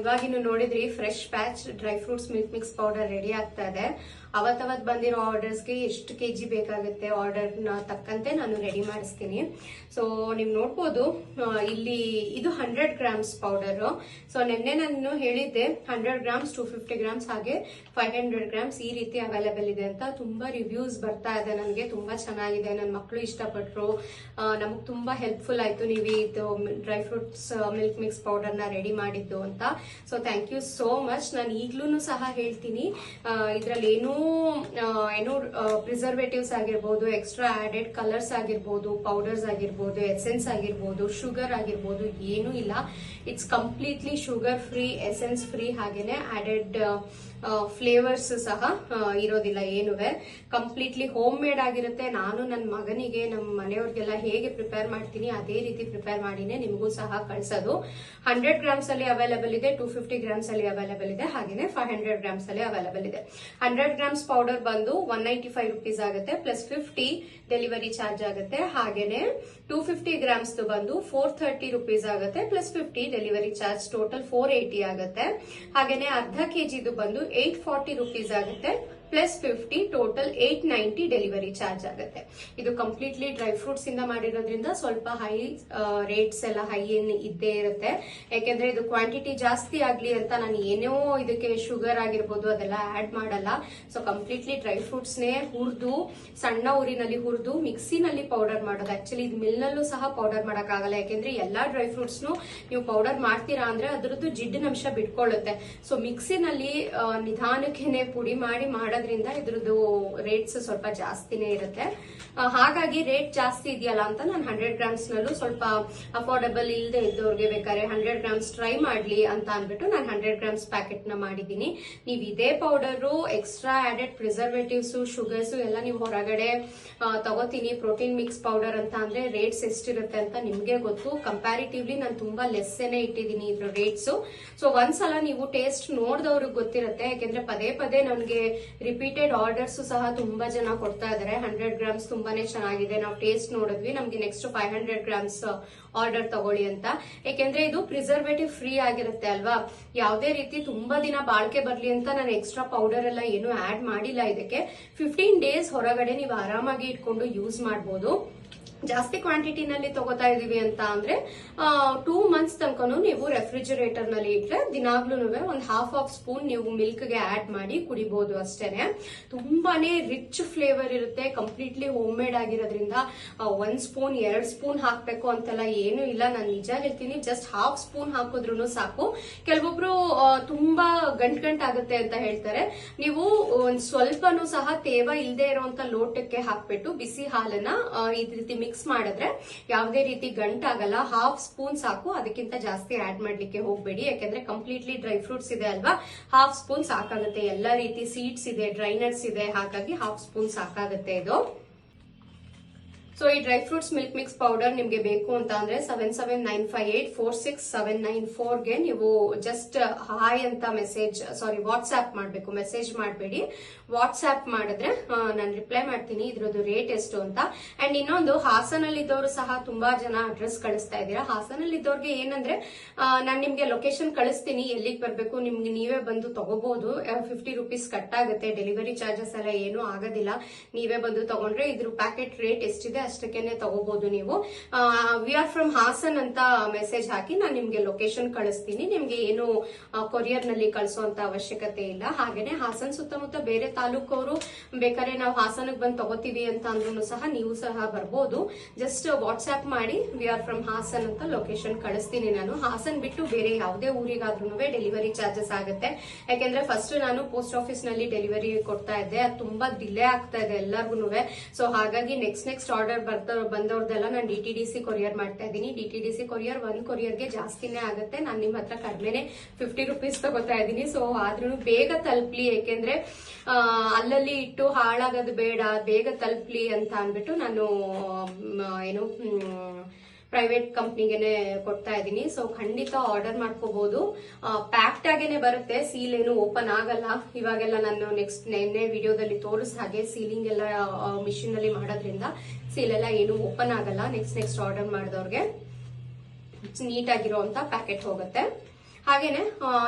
ಇವಾಗಿನ್ನು ನೋಡಿದ್ರಿ fresh patch dry fruits milk mix powder ready ಆಗ್ತಾ ಇದೆ. ಅವತ್ತವತ್ ಬಂದಿರೋ ಆರ್ಡರ್ಸ್ಗೆ ಎಷ್ಟು ಕೆಜಿ ಬೇಕಾಗುತ್ತೆ ಆರ್ಡರ್ನ ತಕ್ಕಂತೆ ನಾನು ರೆಡಿ ಮಾಡಿಸ್ತೀನಿ. ಸೊ ನೀವು ನೋಡ್ಬೋದು ಇಲ್ಲಿ ಇದು 100 ಗ್ರಾಮ್ಸ್ ಪೌಡರ್. ಸೊ ನಿನ್ನೆ ನಾನು ಹೇಳಿದ್ದೆ 100 ಗ್ರಾಮ್ಸ್ 250 ಗ್ರಾಮ್ಸ್ ಹಾಗೆ 500 ಗ್ರಾಮ್ಸ್ ಈ ರೀತಿ ಅವೈಲೇಬಲ್ ಇದೆ ಅಂತ. ತುಂಬಾ ರಿವ್ಯೂಸ್ ಬರ್ತಾ ಇದೆ, ನನಗೆ ತುಂಬಾ ಚೆನ್ನಾಗಿದೆ, ನನ್ನ ಮಕ್ಕಳು ಇಷ್ಟಪಟ್ರು, ನಮಗ್ ತುಂಬಾ ಹೆಲ್ಪ್ಫುಲ್ ಆಯ್ತು ನೀವು ಇದು dry fruits milk mix powder ನ ರೆಡಿ ಮಾಡಿದ್ದು ಅಂತ. So thank you so much. ನಾನು ಈಗ್ಲೂ ಸಹ ಹೇಳ್ತೀನಿ, ಇದ್ರಲ್ಲಿ ಏನೋ ಪ್ರಿಸರ್ವೇಟಿವ್ಸ್ ಆಗಿರ್ಬೋದು, ಎಕ್ಸ್ಟ್ರಾ ಆಡೆಡ್ ಕಲರ್ಸ್ ಆಗಿರ್ಬೋದು, ಪೌಡರ್ಸ್ ಆಗಿರ್ಬೋದು, ಎಸೆನ್ಸ್ ಆಗಿರ್ಬೋದು, ಶುಗರ್ ಆಗಿರ್ಬೋದು, ಏನೂ ಇಲ್ಲ. It's completely sugar free, essence free, ಹಾಗೇನೆ ಆಡೆಡ್ ಫ್ಲೇವರ್ಸ್ ಸಹ ಇರೋದಿಲ್ಲ ಏನುವೆ. ಕಂಪ್ಲೀಟ್ಲಿ ಹೋಮ್ ಮೇಡ್ ಆಗಿರುತ್ತೆ. ನಾನು ನನ್ನ ಮಗನಿಗೆ, ನಮ್ಮ ಮನೆಯವ್ರಿಗೆಲ್ಲ ಹೇಗೆ ಪ್ರಿಪೇರ್ ಮಾಡ್ತೀನಿ ಅದೇ ರೀತಿ ಪ್ರಿಪೇರ್ ಮಾಡಿನೇ ನಿಮಗೂ ಸಹ ಕಳಿಸೋದು. 100 ಗ್ರಾಮ್ಸ್ ಅಲ್ಲಿ ಅವೈಲೇಬಲ್ ಇದೆ, 250 ಗ್ರಾಮ್ಸ್ ಅಲ್ಲಿ ಅವೈಲೇಬಲ್ ಇದೆ, ಹಾಗೇನೆ 500 ಗ್ರಾಮ್ಸ್ ಅಲ್ಲಿ ಅವೈಲೇಬಲ್ ಇದೆ. 100 ಗ್ರಾಮ್ಸ್ ಪೌಡರ್ ಬಂದು 195 ರುಪೀಸ್ ಆಗುತ್ತೆ, ಪ್ಲಸ್ 50 ಡೆಲಿವರಿ ಚಾರ್ಜ್ ಆಗುತ್ತೆ. ಹಾಗೇನೆ 250 ಗ್ರಾಮ್ಸ್ ಬಂದು 430 ರುಪೀಸ್ ಆಗುತ್ತೆ, ಪ್ಲಸ್ 50 ಡೆಲಿವರಿ ಚಾರ್ಜ್, ಟೋಟಲ್ 480 ಆಗುತ್ತೆ. ಹಾಗೇನೆ ಅರ್ಧ ಕೆಜಿದು ಬಂದು 840 ರುಪೀಸ್ ಆಗುತ್ತೆ, ಪ್ಲಸ್ 50 ಟೋಟಲ್ 890 ಡೆಲಿವರಿ ಚಾರ್ಜ್ ಆಗುತ್ತೆ. ಇದು ಕಂಪ್ಲೀಟ್ಲಿ ಡ್ರೈ ಫ್ರೂಟ್ಸ್ ಇಂದ ಮಾಡಿರೋದ್ರಿಂದ ಸ್ವಲ್ಪ ಹೈ ರೇಟ್ಸ್ ಎಲ್ಲ ಹೈ ಇದ್ದೇ ಇರುತ್ತೆ. ಯಾಕೆಂದ್ರೆ ಇದು ಕ್ವಾಂಟಿಟಿ ಜಾಸ್ತಿ ಆಗ್ಲಿ ಅಂತ ನಾನು ಏನೋ ಇದಕ್ಕೆ ಶುಗರ್ ಆಗಿರ್ಬೋದು ಅದೆಲ್ಲ ಆಡ್ ಮಾಡಲ್ಲ. ಸೊ ಕಂಪ್ಲೀಟ್ಲಿ ಡ್ರೈ ಫ್ರೂಟ್ಸ್ ನೇ ಹುರಿದು ಸಣ್ಣ ಊರಿನಲ್ಲಿ ಹುರಿದು ಮಿಕ್ಸಿನಲ್ಲಿ ಪೌಡರ್ ಮಾಡೋದು. ಆಕ್ಚುಲಿ ಇದು ಮಿಲ್ ನಲ್ಲೂ ಸಹ ಪೌಡರ್ ಮಾಡಕ್ ಆಗಲ್ಲ, ಯಾಕೆಂದ್ರೆ ಎಲ್ಲಾ ಡ್ರೈ ಫ್ರೂಟ್ಸ್ ನೀವು ಪೌಡರ್ ಮಾಡ್ತೀರಾ ಅಂದ್ರೆ ಅದ್ರದ್ದು ಜಿಡ್ಡಿನಂಶ ಬಿಟ್ಕೊಳ್ಳುತ್ತೆ. ಸೊ ಮಿಕ್ಸಿನಲ್ಲಿ ನಿಧಾನಕ್ಕೆ ಪುಡಿ ಮಾಡಿ ಮಾಡೋದ್ರಿಂದ ಇದ್ರದ್ದು ರೇಟ್ಸ್ ಸ್ವಲ್ಪ ಜಾಸ್ತಿನೇ ಇರುತ್ತೆ. ಹಾಗಾಗಿ ರೇಟ್ ಜಾಸ್ತಿ ಇದೆಯಲ್ಲ ಅಂತ ನಾನು 100 ಗ್ರಾಮ್ಸ್ ನಲ್ಲೂ ಸ್ವಲ್ಪ ಅಫೋರ್ಡಬಲ್ ಇಲ್ಲದೆ ಇದ್ದವ್ರಿಗೆ ಬೇಕಾದ್ರೆ 100 ಗ್ರಾಮ್ಸ್ ಟ್ರೈ ಮಾಡ್ಲಿ ಅಂತ ಅಂದ್ಬಿಟ್ಟು ನಾನು 100 ಗ್ರಾಮ್ಸ್ ಪ್ಯಾಕೆಟ್ ನ ಮಾಡಿದೀನಿ. ನೀವು ಇದೇ powder extra added preservatives, sugars ಎಲ್ಲ ನೀವು ಹೊರಗಡೆ ತಗೋತೀನಿ ಪ್ರೋಟೀನ್ ಮಿಕ್ಸ್ ಪೌಡರ್ ಅಂತ ಅಂದ್ರೆ ರೇಟ್ಸ್ ಎಷ್ಟಿರುತ್ತೆ ಅಂತ ನಿಮ್ಗೆ ಗೊತ್ತು. ಕಂಪ್ಯಾರಿಟಿವ್ಲಿ ನಾನು ತುಂಬಾ ಲೆಸ್ಸೇನೆ ಇಟ್ಟಿದ್ದೀನಿ ಇದ್ರ ರೇಟ್ಸ್. ಸೊ ಒಂದ್ಸಲ ನೀವು ಟೇಸ್ಟ್ ನೋಡಿದವ್ರಿಗೆ ಗೊತ್ತಿರುತ್ತೆ, ಯಾಕೆಂದ್ರೆ ಪದೇ ಪದೇ ನನಗೆ ರಿಪೀಟೆಡ್ ಆರ್ಡರ್ಸ್ ಸಹ ತುಂಬಾ ಜನ ಕೊಡ್ತಾ ಇದಾರೆ. 100 ಗ್ರಾಮ್ಸ್ ತುಂಬಾನೇ ಚೆನ್ನಾಗಿದೆ, ನಾವು ಟೇಸ್ಟ್ ನೋಡಿದ್ವಿ, ನಮ್ಗೆ ನೆಕ್ಸ್ಟ್ 500 ಗ್ರಾಮ್ಸ್ ಆರ್ಡರ್ ತಗೊಳ್ಳಿ ಅಂತ. ಯಾಕೆಂದ್ರೆ ಇದು ಪ್ರಿಸರ್ವೇಟಿವ್ ಫ್ರೀ ಆಗಿರುತ್ತೆ ಅಲ್ವಾ, ಯಾವುದೇ ರೀತಿ ತುಂಬಾ ದಿನ ಬಾಳ್ಕೆ ಬರ್ಲಿ ಅಂತ ನಾನು ಎಕ್ಸ್ಟ್ರಾ ಪೌಡರ್ ಎಲ್ಲ ಏನು ಆಡ್ ಮಾಡಿಲ್ಲ ಇದಕ್ಕೆ. 15 ಡೇಸ್ ಹೊರಗಡೆ ನೀವು ಆರಾಮಾಗಿ ಇಟ್ಕೊಂಡು ಯೂಸ್ ಮಾಡಬಹುದು. ಜಾಸ್ತಿ ಕ್ವಾಂಟಿಟಿನಲ್ಲಿ ತಗೋತಾ ಇದೀವಿ ಅಂತ ಅಂದ್ರೆ 2 ಮಂತ್ಸ್ ತನಕನು ನೀವು ರೆಫ್ರಿಜರೇಟರ್ ನಲ್ಲಿ ಇಟ್ರೆ ದಿನಾಗ್ಲೂ ಒಂದು ಹಾಫ್ ಸ್ಪೂನ್ ನೀವು ಮಿಲ್ಕ್ ಗೆ ಆಡ್ ಮಾಡಿ ಕುಡಿಬಹುದು ಅಷ್ಟೇನೆ. ತುಂಬಾನೇ ರಿಚ್ ಫ್ಲೇವರ್ ಇರುತ್ತೆ, ಕಂಪ್ಲೀಟ್ಲಿ ಹೋಮ್ ಮೇಡ್ ಆಗಿರೋದ್ರಿಂದ 1 ಸ್ಪೂನ್ 2 ಸ್ಪೂನ್ ಹಾಕ್ಬೇಕು ಅಂತೆಲ್ಲ ಏನು ಇಲ್ಲ. ನಾನು ನಿಜ ಹೇಳ್ತೀನಿ, ಜಸ್ಟ್ ಹಾಫ್ ಸ್ಪೂನ್ ಹಾಕಿದ್ರು ಸಾಕು. ಕೆಲವೊಬ್ರು ತುಂಬಾ ಗಂಟಾಗುತ್ತೆ ಅಂತ ಹೇಳ್ತಾರೆ. ನೀವು ಒಂದ್ ಸ್ವಲ್ಪನೂ ಸಹ ತೇವ ಇಲ್ಲದೆ ಇರುವಂತ ಲೋಟಕ್ಕೆ ಹಾಕ್ಬಿಟ್ಟು ಬಿಸಿ ಹಾಲನ್ನ ಈ ರೀತಿ ಮಿಕ್ಸ್ ಮಾಡಿದ್ರೆ ಯಾವುದೇ ರೀತಿ ಗಂಟಾಗಲ್ಲ. ಹಾಫ್ ಸ್ಪೂನ್ ಸಾಕು, ಅದಕ್ಕಿಂತ ಜಾಸ್ತಿ ಆಡ್ ಮಾಡ್ಲಿಕ್ಕೆ ಹೋಗ್ಬೇಡಿ. ಯಾಕಂದ್ರೆ ಕಂಪ್ಲೀಟ್ಲಿ ಡ್ರೈ ಫ್ರೂಟ್ಸ್ ಇದೆ ಅಲ್ವಾ, ಹಾಫ್ ಸ್ಪೂನ್ ಸಾಕಾಗುತ್ತೆ. ಎಲ್ಲ ರೀತಿ ಸೀಡ್ಸ್ ಇದೆ, ಡ್ರೈ ನಟ್ಸ್ ಇದೆ, ಹಾಗಾಗಿ ಹಾಫ್ ಸ್ಪೂನ್ ಸಾಕಾಗುತ್ತೆ ಇದು. ಸೊ ಈ dry fruits milk mix powder ನಿಮ್ಗೆ ಬೇಕು ಅಂತ ಅಂದ್ರೆ 7795846794 ಗೆ ನೀವು ಜಸ್ಟ್ ಹಾಯ್ ಅಂತ ವಾಟ್ಸ್ಆಪ್ ಮಾಡ್ಬೇಕು. ಮೆಸೇಜ್ ಮಾಡಬೇಡಿ, ವಾಟ್ಸ್ಆಪ್ ಮಾಡಿದ್ರೆ ನಾನು ರಿಪ್ಲೈ ಮಾಡ್ತೀನಿ ಇದ್ರದ್ದು ರೇಟ್ ಎಷ್ಟು ಅಂತ. ಅಂಡ್ ಇನ್ನೊಂದು, ಹಾಸನಲ್ಲಿದ್ದವರು ಸಹ ತುಂಬಾ ಜನ ಅಡ್ರೆಸ್ ಕಳಿಸ್ತಾ ಇದ್ದೀರಾ. ಹಾಸನಲ್ಲಿದ್ದವ್ರಿಗೆ ಏನಂದ್ರೆ ನಾನು ನಿಮ್ಗೆ ಲೊಕೇಶನ್ ಕಳಿಸ್ತೀನಿ, ಎಲ್ಲಿಗೆ ಬರ್ಬೇಕು ನಿಮ್ಗೆ ನೀವೇ ಬಂದು ತಗೋಬಹುದು. 50 ರುಪೀಸ್ ಕಟ್ ಆಗುತ್ತೆ, ಡೆಲಿವರಿ ಚಾರ್ಜಸ್ ಎಲ್ಲ ಏನು ಆಗೋದಿಲ್ಲ. ನೀವೇ ಬಂದು ತಗೊಂಡ್ರೆ ಇದ್ರ ಪ್ಯಾಕೆಟ್ ರೇಟ್ ಎಷ್ಟಿದೆ ಅಷ್ಟಕ್ಕೇನೆ ತಗೋಬಹುದು ನೀವು. ವಿ ಆರ್ ಫ್ರಮ್ ಹಾಸನ್ ಅಂತ ಮೆಸೇಜ್ ಹಾಕಿ ನಾನು ನಿಮ್ಗೆ ಲೊಕೇಶನ್ ಕಳಿಸ್ತೀನಿ. ನಿಮ್ಗೆ ಏನು ಕೊರಿಯರ್ ನಲ್ಲಿ ಕಳಿಸುವಂತ ಅವಶ್ಯಕತೆ ಇಲ್ಲ. ಹಾಗೇನೆ ಹಾಸನ್ ಸುತ್ತಮುತ್ತ ಬೇರೆ ತಾಲೂಕವರು ಬೇಕಾದ್ರೆ ನಾವು ಹಾಸನಕ್ಕೆ ಬಂದು ತಗೋತೀವಿ ಅಂತ ಅಂದ್ರೂ ಸಹ ನೀವು ಸಹ ಬರ್ಬೋದು. ಜಸ್ಟ್ ವಾಟ್ಸ್ಆಪ್ ಮಾಡಿ ವಿ ಆರ್ ಫ್ರಮ್ ಹಾಸನ್ ಅಂತ ಲೊಕೇಶನ್ ಕಳಿಸ್ತೀನಿ ನಾನು. ಹಾಸನ್ ಬಿಟ್ಟು ಬೇರೆ ಯಾವುದೇ ಊರಿಗಾದ್ರೂ ಡೆಲಿವರಿ ಚಾರ್ಜಸ್ ಆಗುತ್ತೆ. ಯಾಕೆಂದ್ರೆ ಫಸ್ಟ್ ನಾನು ಪೋಸ್ಟ್ ಆಫೀಸ್ ನಲ್ಲಿ ಡೆಲಿವರಿ ಕೊಡ್ತಾ ಇದ್ದೆ, ಅದು ತುಂಬಾ ಡಿಲೇ ಆಗ್ತಾ ಇದೆ ಎಲ್ಲರಿಗೂ. ಸೊ ಹಾಗಾಗಿ ನೆಕ್ಸ್ಟ್ ಆರ್ಡರ್ ಬಂದವ್ರದೆಲ್ಲ ನಾನು DTDC ಕೊರಿಯರ್ ಮಾಡ್ತಾ ಇದ್ದೀನಿ. DTDC ಕೊರಿಯರ್ ಒಂದ್ ಕೊರಿಯರ್ಗೆ ಜಾಸ್ತಿನೇ ಆಗುತ್ತೆ. ನಾನು ನಿಮ್ಮ ಹತ್ರ ಕಡಿಮೆನೆ 50 ರುಪೀಸ್ ತಗೋತಾ ಇದ್ದೀನಿ. ಸೊ ಆದ್ರೂ ಬೇಗ ತಲುಪ್ಲಿ, ಯಾಕೆಂದ್ರೆ ಅಲ್ಲಲ್ಲಿ ಇಟ್ಟು ಹಾಳಾಗೋದು ಬೇಡ, ಬೇಗ ತಲುಪ್ಲಿ ಅಂತ ಅಂದ್ಬಿಟ್ಟು ನಾನು ಪ್ರೈವೇಟ್ ಕಂಪ್ನಿಗೆನೆ ಕೊಡ್ತಾ ಇದ್ದೀನಿ. ಸೊ ಖಂಡಿತ ಆರ್ಡರ್ ಮಾಡ್ಕೋಬಹುದು. ಪ್ಯಾಕ್ಡ್ ಆಗೇನೆ ಬರುತ್ತೆ, ಸೀಲ್ ಏನು ಓಪನ್ ಆಗಲ್ಲ. ಇವಾಗೆಲ್ಲ ನಾನು ನೆನ್ನೆ ವಿಡಿಯೋದಲ್ಲಿ ತೋರಿಸ್ ಹಾಗೆ ಸೀಲಿಂಗ್ ಎಲ್ಲ ಮಿಷಿನ್ ಅಲ್ಲಿ ಮಾಡೋದ್ರಿಂದ ಸೀಲ್ ಎಲ್ಲ ಏನು ಓಪನ್ ಆಗಲ್ಲ. ನೆಕ್ಸ್ಟ್ ಆರ್ಡರ್ ಮಾಡಿದವ್ರಿಗೆ ನೀಟ್ ಆಗಿರುವಂತ ಪ್ಯಾಕೆಟ್ ಹೋಗುತ್ತೆ. ಹಾಗೇನೆ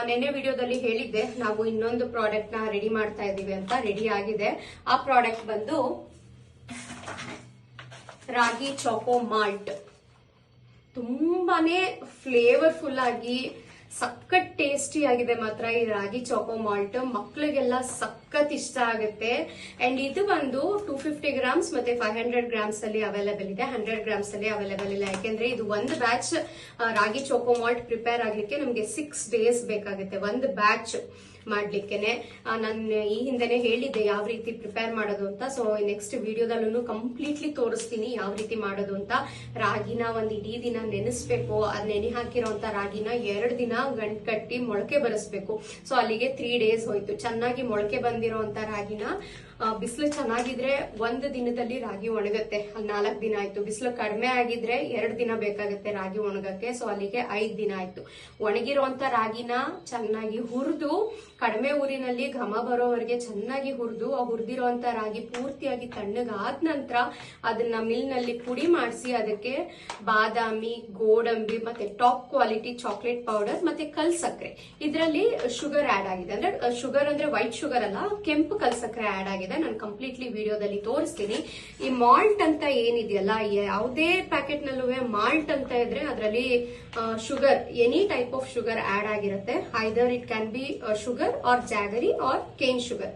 ನೆನ್ನೆ ವಿಡಿಯೋದಲ್ಲಿ ಹೇಳಿದ್ದೆ ನಾವು ಇನ್ನೊಂದು ಪ್ರಾಡಕ್ಟ್ ನ ರೆಡಿ ಮಾಡ್ತಾ ಇದೀವಿ ಅಂತ. ರೆಡಿ ಆಗಿದೆ. ಆ ಪ್ರಾಡಕ್ಟ್ ಬಂದು ರಾಗಿ ಚಾಕೋ ಮಾಲ್ಟ್. ತುಂಬಾನೇ ಫ್ಲೇವರ್ಫುಲ್ ಆಗಿ ಸಖತ್ ಟೇಸ್ಟಿ ಆಗಿದೆ ಮಾತ್ರ ಈ ರಾಗಿ ಚಾಕೋ ಮಾಲ್ಟ್. ಮಕ್ಳಿಗೆಲ್ಲ ಸಖತ್ ಇಷ್ಟ ಆಗುತ್ತೆ. ಅಂಡ್ ಇದು ಬಂದು 250 ಗ್ರಾಮ್ಸ್ ಮತ್ತೆ 500 ಗ್ರಾಮ್ಸ್ ಅಲ್ಲಿ ಅವೈಲೇಬಲ್ ಇದೆ. 100 ಗ್ರಾಮ್ಸ್ ಅಲ್ಲಿ ಅವೈಲೇಬಲ್ ಇಲ್ಲ. ಯಾಕೆಂದ್ರೆ ಇದು ಒಂದು ಬ್ಯಾಚ್ ರಾಗಿ ಚಾಕೋ ಮಾಲ್ಟ್ ಪ್ರಿಪೇರ್ ಆಗ್ಲಿಕ್ಕೆ ನಮ್ಗೆ 6 ಡೇಸ್ ಬೇಕಾಗುತ್ತೆ. ಒಂದು ಬ್ಯಾಚ್ ಮಾಡ್ಲಿಕ್ಕೆನೆ. ನಾನು ಈ ಹಿಂದೆನೆ ಹೇಳಿದ್ದೆ ಯಾವ ರೀತಿ ಪ್ರಿಪೇರ್ ಮಾಡೋದು ಅಂತ. ಸೊ ನೆಕ್ಸ್ಟ್ ವಿಡಿಯೋದಲ್ಲೂ ಕಂಪ್ಲೀಟ್ಲಿ ತೋರಿಸ್ತೀನಿ ಯಾವ ರೀತಿ ಮಾಡೋದು ಅಂತ. ರಾಗಿನ ಒಂದ್ ಇಡೀ ದಿನ ನೆನೆಸ್ಬೇಕು. ಅದ್ ನೆನೆ ಹಾಕಿರೋಂತ ರಾಗಿನ 2 ದಿನ ಗಂಟ್ ಕಟ್ಟಿ ಮೊಳಕೆ ಬರಿಸ್ಬೇಕು. ಸೊ ಅಲ್ಲಿಗೆ 3 ಡೇಸ್ ಹೋಯ್ತು. ಚೆನ್ನಾಗಿ ಮೊಳಕೆ ಬಂದಿರೋಂತ ರಾಗಿನ ಬಿಸಿಲು ಚೆನ್ನಾಗಿದ್ರೆ 1 ದಿನದಲ್ಲಿ ರಾಗಿ ಒಣಗುತ್ತೆ. ಅಲ್ಲಿ 4 ದಿನ ಆಯ್ತು. ಬಿಸಿಲು ಕಡಿಮೆ ಆಗಿದ್ರೆ 2 ದಿನ ಬೇಕಾಗುತ್ತೆ ರಾಗಿ ಒಣಗಕ್ಕೆ. ಸೊ ಅಲ್ಲಿಗೆ 5 ದಿನ ಆಯ್ತು. ಒಣಗಿರುವಂತ ರಾಗಿನ ಚೆನ್ನಾಗಿ ಹುರಿದು ಕಡಿಮೆ ಊರಿನಲ್ಲಿ ಘಮ ಬರೋವರೆಗೆ ಚೆನ್ನಾಗಿ ಹುರಿದು ಆ ಹುರಿದಿರುವಂತ ರಾಗಿ ಪೂರ್ತಿಯಾಗಿ ತಣ್ಣಗಾದ ನಂತರ ಅದನ್ನ ಮಿಲ್ ನಲ್ಲಿ ಪುಡಿ ಮಾಡಿಸಿ ಅದಕ್ಕೆ ಬಾದಾಮಿ, ಗೋಡಂಬಿ ಮತ್ತೆ ಟಾಪ್ ಕ್ವಾಲಿಟಿ ಚಾಕ್ಲೇಟ್ ಪೌಡರ್ ಮತ್ತೆ ಕಲ್ ಸಕ್ಕರೆ, ಇದರಲ್ಲಿ ಶುಗರ್ ಆಡ್ ಆಗಿದೆ. ಅಂದ್ರೆ ಶುಗರ್ ಅಂದ್ರೆ ವೈಟ್ ಶುಗರ್ ಅಲ್ಲ, ಕೆಂಪು ಕಲ್ ಸಕ್ಕರೆ ಆಡ್ ಆಗಿದೆ. ನಾನು ಕಂಪ್ಲೀಟ್ಲಿ ವಿಡಿಯೋದಲ್ಲಿ ತೋರಿಸ್ತೀನಿ. ಈ ಮಾಲ್ಟ್ ಅಂತ ಏನಿದೆಯಲ್ಲ, ಯಾವುದೇ ಪ್ಯಾಕೆಟ್ ನಲ್ಲೂ ಮಾಲ್ಟ್ ಅಂತ ಇದ್ರೆ ಅದರಲ್ಲಿ sugar, any type of sugar add ಆಗಿರುತ್ತೆ. Either it can be sugar or jaggery or cane sugar,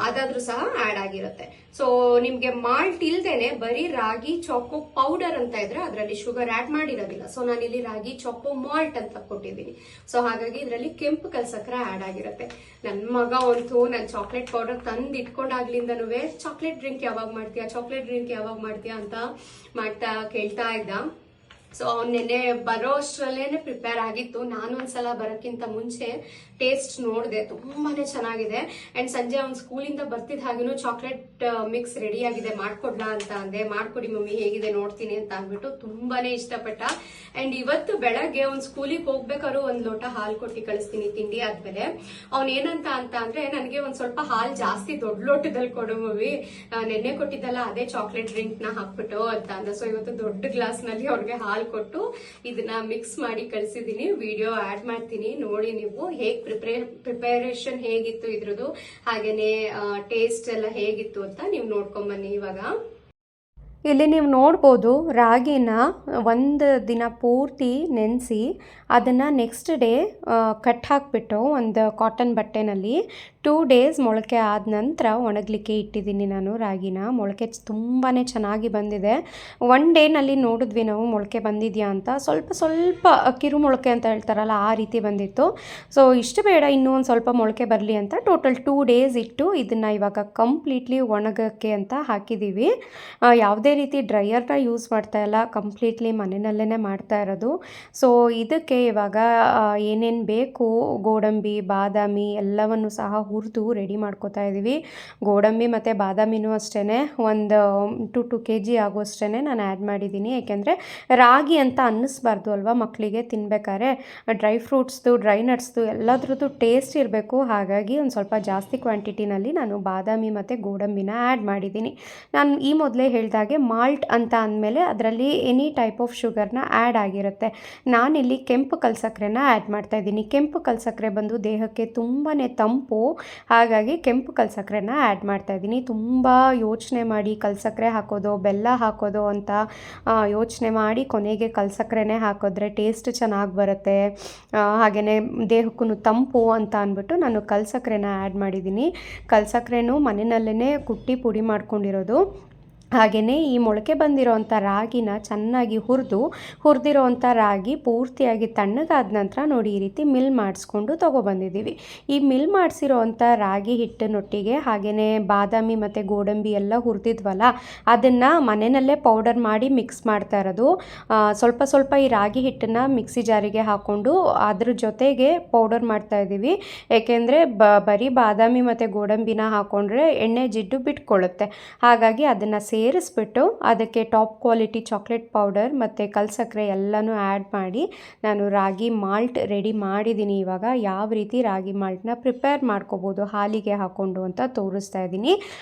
ಅದಾದ್ರೂ ಸಹ ಆಡ್ ಆಗಿರುತ್ತೆ. ಸೊ ನಿಮ್ಗೆ ಮಾಲ್ಟ್ ಇಲ್ದೇನೆ ಬರೀ ರಾಗಿ ಚಾಕೋ ಪೌಡರ್ ಅಂತ ಇದ್ರೆ ಅದರಲ್ಲಿ ಶುಗರ್ ಆಡ್ ಮಾಡಿರೋದಿಲ್ಲ. ಸೊ ನಾನಿಲ್ಲಿ ರಾಗಿ ಚಾಕೋ ಮಾಲ್ಟ್ ಅಂತ ಕೊಟ್ಟಿದ್ದೀನಿ. ಸೊ ಹಾಗಾಗಿ ಇದರಲ್ಲಿ ಕೆಂಪು ಕಲ್ಸಕ್ರೆ ಆಡ್ ಆಗಿರುತ್ತೆ. ನನ್ ಮಗ ಅಂತೂ ನಾನು ಚಾಕ್ಲೇಟ್ ಪೌಡರ್ ತಂದು ಇಟ್ಕೊಂಡಾಗ್ಲಿಂದನೂ ಚಾಕ್ಲೇಟ್ ಡ್ರಿಂಕ್ ಯಾವಾಗ ಮಾಡ್ತೀಯಾ, ಚಾಕ್ಲೇಟ್ ಡ್ರಿಂಕ್ ಯಾವಾಗ ಮಾಡ್ತೀಯಾ ಅಂತ ಕೇಳ್ತಾ ಇದ್ದ. ಸೊ ಅವ್ನು ನೆನ್ನೆ ಬರೋ ಅಷ್ಟರಲ್ಲೇನೆ ಪ್ರಿಪೇರ್ ಆಗಿತ್ತು. ನಾನು ಒಂದ್ಸಲ ಬರೋಕ್ಕಿಂತ ಮುಂಚೆ ಟೇಸ್ಟ್ ನೋಡಿದೆ, ತುಂಬಾನೇ ಚೆನ್ನಾಗಿದೆ. ಅಂಡ್ ಸಂಜೆ ಅವ್ನು ಸ್ಕೂಲಿಂದ ಬರ್ತಿದ್ ಹಾಗೇನು ಚಾಕ್ಲೇಟ್ ಮಿಕ್ಸ್ ರೆಡಿ ಆಗಿದೆ, ಮಾಡ್ಕೊಡ್ಲಾ ಅಂತ ಅಂದೆ. ಮಾಡ್ಕೊಡಿ ಮಮ್ಮಿ ಹೇಗಿದೆ ನೋಡ್ತೀನಿ ಅಂತ ಅಂದ್ಬಿಟ್ಟು ತುಂಬಾನೇ ಇಷ್ಟಪಟ್ಟ. ಅಂಡ್ ಇವತ್ತು ಬೆಳಗ್ಗೆ ಅವ್ನ್ ಸ್ಕೂಲಿಗೆ ಹೋಗ್ಬೇಕಾದ್ರು ಒಂದ್ ಲೋಟ ಹಾಲು ಕೊಟ್ಟು ಕಳಿಸ್ತೀನಿ ತಿಂಡಿ ಆದ್ಮೇಲೆ. ಅವ್ನ್ ಏನಂತ ಅಂದ್ರೆ ನನಗೆ ಒಂದ್ ಸ್ವಲ್ಪ ಹಾಲು ಜಾಸ್ತಿ ದೊಡ್ಡ ಲೋಟದಲ್ಲಿ ಕೊಡು ಮಮ್ಮಿ, ನೆನ್ನೆ ಕೊಟ್ಟಿದ್ದಲ್ಲ ಅದೇ ಚಾಕ್ಲೇಟ್ ಡ್ರಿಂಕ್ ನ ಹಾಕ್ಬಿಟ್ಟು ಅಂತ ಅಂದ. ಸೊ ಇವತ್ತು ದೊಡ್ಡ ಗ್ಲಾಸ್ ನಲ್ಲಿ ಅವ್ರಿಗೆ ಹಾಲು ಕೊಟ್ಟು ಇದನ್ನ ಮಿಕ್ಸ್ ಮಾಡಿ ಕಳಿಸಿದೀನಿ. ವಿಡಿಯೋ ಆಡ್ ಮಾಡ್ತೀನಿ, ನೋಡಿ ನೀವು ಹೇಗ್ ಪ್ರಿಪರೇಷನ್ ಹೇಗಿತ್ತು ಇದ್ರದ್ದು, ಹಾಗೇನೆ ಟೇಸ್ಟ್ ಎಲ್ಲ ಹೇಗಿತ್ತು ಅಂತ ನೀವು ನೋಡ್ಕೊಂಡ್ ಬನ್ನಿ. ಇವಾಗ ಇಲ್ಲಿ ನೀವು ನೋಡ್ಬೋದು ರಾಗಿನ 1 ದಿನ ಪೂರ್ತಿ ನೆನೆಸಿ ಅದನ್ನು ನೆಕ್ಸ್ಟ್ ಡೇ ಕಟ್ ಹಾಕಿಬಿಟ್ಟು ಒಂದು ಕಾಟನ್ ಬಟ್ಟೆನಲ್ಲಿ 2 ಡೇಸ್ ಮೊಳಕೆ ಆದ ನಂತರ ಒಣಗಲಿಕ್ಕೆ ಇಟ್ಟಿದ್ದೀನಿ ನಾನು ರಾಗಿನ. ಮೊಳಕೆ ತುಂಬಾ ಚೆನ್ನಾಗಿ ಬಂದಿದೆ. 1 ಡೇನಲ್ಲಿ ನೋಡಿದ್ವಿ ನಾವು ಮೊಳಕೆ ಬಂದಿದೆಯಾ ಅಂತ. ಸ್ವಲ್ಪ ಕಿರು ಮೊಳಕೆ ಅಂತ ಹೇಳ್ತಾರಲ್ಲ ಆ ರೀತಿ ಬಂದಿತ್ತು. ಸೊ ಇಷ್ಟು ಬೇಡ, ಇನ್ನೂ ಒಂದು ಸ್ವಲ್ಪ ಮೊಳಕೆ ಬರಲಿ ಅಂತ ಟೋಟಲ್ 2 ಡೇಸ್ ಇಟ್ಟು ಇದನ್ನು ಇವಾಗ ಕಂಪ್ಲೀಟ್ಲಿ ಒಣಗೋಕ್ಕೆ ಅಂತ ಹಾಕಿದ್ದೀವಿ. ಯಾವುದೇ ರೀತಿ ಡ್ರೈಯರ್ನ ಯೂಸ್ ಮಾಡ್ತಾ ಇಲ್ಲ, ಕಂಪ್ಲೀಟ್ಲಿ ಮನೆಯಲ್ಲೇ ಮಾಡ್ತಾ ಇರೋದು. ಸೊ ಇದಕ್ಕೆ ಇವಾಗ ಏನೇನು ಬೇಕು, ಗೋಡಂಬಿ, ಬಾದಾಮಿ ಎಲ್ಲವನ್ನು ಸಹ ಹುರಿದು ರೆಡಿ ಮಾಡ್ಕೋತಾ ಇದ್ದೀವಿ. ಗೋಡಂಬಿ ಮತ್ತು ಬಾದಾಮಿನೂ ಅಷ್ಟೇ ಒಂದು 2 kg ಆಗುವಷ್ಟೇ ನಾನು ಆ್ಯಡ್ ಮಾಡಿದ್ದೀನಿ. ಏಕೆಂದರೆ ರಾಗಿ ಅಂತ ಅನ್ನಿಸ್ಬಾರ್ದು ಅಲ್ವಾ ಮಕ್ಕಳಿಗೆ ತಿನ್ಬೇಕಾದ್ರೆ. ಡ್ರೈ ಫ್ರೂಟ್ಸ್ದು, ಡ್ರೈ ನಟ್ಸ್ದು ಎಲ್ಲದ್ರದ್ದು ಟೇಸ್ಟ್ ಇರಬೇಕು. ಹಾಗಾಗಿ ಒಂದು ಸ್ವಲ್ಪ ಜಾಸ್ತಿ ಕ್ವಾಂಟಿಟಿನಲ್ಲಿ ನಾನು ಬಾದಾಮಿ ಮತ್ತು ಗೋಡಂಬಿನ ಆ್ಯಡ್ ಮಾಡಿದ್ದೀನಿ. ನಾನು ಈ ಮೊದಲೇ ಹೇಳಿದಾಗೆ ಮಾಲ್ಟ್ ಅಂತ ಅಂದಮೇಲೆ ಅದರಲ್ಲಿ ಎನಿ ಟೈಪ್ ಆಫ್ ಶುಗರ್ನ ಆ್ಯಡ್ ಆಗಿರುತ್ತೆ. ನಾನಿಲ್ಲಿ ಕೆಂಪು ಕಲ್ಸಕ್ಕರೆನ ಆ್ಯಡ್ ಮಾಡ್ತಾಯಿದ್ದೀನಿ. ಕೆಂಪು ಕಲ್ಸಕ್ಕರೆ ಬಂದು ದೇಹಕ್ಕೆ ತುಂಬಾ ತಂಪು, ಹಾಗಾಗಿ ಕೆಂಪು ಕಲ್ಸಕ್ಕರೆನ ಆ್ಯಡ್ ಮಾಡ್ತಾಯಿದ್ದೀನಿ. ತುಂಬ ಯೋಚನೆ ಮಾಡಿ ಕಲ್ಸಕ್ಕರೆ ಹಾಕೋದು ಬೆಲ್ಲ ಹಾಕೋದು ಅಂತ ಯೋಚನೆ ಮಾಡಿ ಕೊನೆಗೆ ಕಲ್ಸಕ್ಕರೆನೇ ಹಾಕಿದ್ರೆ ಟೇಸ್ಟ್ ಚೆನ್ನಾಗಿ ಬರುತ್ತೆ, ಹಾಗೆಯೇ ದೇಹಕ್ಕೂ ತಂಪು ಅಂತ ಅಂದ್ಬಿಟ್ಟು ನಾನು ಕಲ್ಸಕ್ಕರೆನ ಆ್ಯಡ್ ಮಾಡಿದ್ದೀನಿ. ಕಲ್ಸಕ್ಕರೆನೂ ಮನೆಯಲ್ಲೇ ಕುಟ್ಟಿ ಪುಡಿ ಮಾಡ್ಕೊಂಡಿರೋದು. ಹಾಗೆಯೇ ಈ ಮೊಳಕೆ ಬಂದಿರೋವಂಥ ರಾಗಿನ ಚೆನ್ನಾಗಿ ಹುರಿದಿರೋವಂಥ ರಾಗಿ ಪೂರ್ತಿಯಾಗಿ ತಣ್ಣಗಾದ ನಂತರ ನೋಡಿ ಈ ರೀತಿ ಮಿಲ್ ಮಾಡಿಸ್ಕೊಂಡು ತೊಗೊಬಂದಿದ್ದೀವಿ. ಈ ಮಿಲ್ ಮಾಡಿಸಿರೋವಂಥ ರಾಗಿ ಹಿಟ್ಟಿನೊಟ್ಟಿಗೆ ಹಾಗೆಯೇ ಬಾದಾಮಿ ಮತ್ತು ಗೋಡಂಬಿ ಎಲ್ಲ ಹುರಿದಿದ್ವಲ್ಲ ಅದನ್ನು ಮನೆಯಲ್ಲೇ ಪೌಡರ್ ಮಾಡಿ ಮಿಕ್ಸ್ ಮಾಡ್ತಾ ಇರೋದು. ಸ್ವಲ್ಪ ಈ ರಾಗಿ ಹಿಟ್ಟನ್ನು ಮಿಕ್ಸಿ ಜಾರಿಗೆ ಹಾಕ್ಕೊಂಡು ಅದ್ರ ಜೊತೆಗೆ ಪೌಡರ್ ಮಾಡ್ತಾಯಿದ್ದೀವಿ. ಏಕೆಂದರೆ ಬರೀ ಬಾದಾಮಿ ಮತ್ತು ಗೋಡಂಬಿನ ಹಾಕ್ಕೊಂಡ್ರೆ ಎಣ್ಣೆ ಜಿಡ್ಡು ಬಿಟ್ಕೊಳ್ಳುತ್ತೆ. ಹಾಗಾಗಿ ಅದನ್ನು ಸೇರಿಸ್ಬಿಟ್ಟು ಅದಕ್ಕೆ ಟಾಪ್ ಕ್ವಾಲಿಟಿ ಚಾಕ್ಲೇಟ್ ಪೌಡರ್ ಮತ್ತು ಕಲ್ಸಕ್ಕರೆ ಎಲ್ಲನೂ ಆ್ಯಡ್ ಮಾಡಿ ನಾನು ರಾಗಿ ಮಾಲ್ಟ್ ರೆಡಿ ಮಾಡಿದ್ದೀನಿ. ಇವಾಗ ಯಾವ ರೀತಿ ರಾಗಿ ಮಾಲ್ಟ್ನ ಪ್ರಿಪೇರ್ ಮಾಡ್ಕೋಬೋದು ಹಾಲಿಗೆ ಹಾಕ್ಕೊಂಡು ಅಂತ ತೋರಿಸ್ತಾ ಇದ್ದೀನಿ.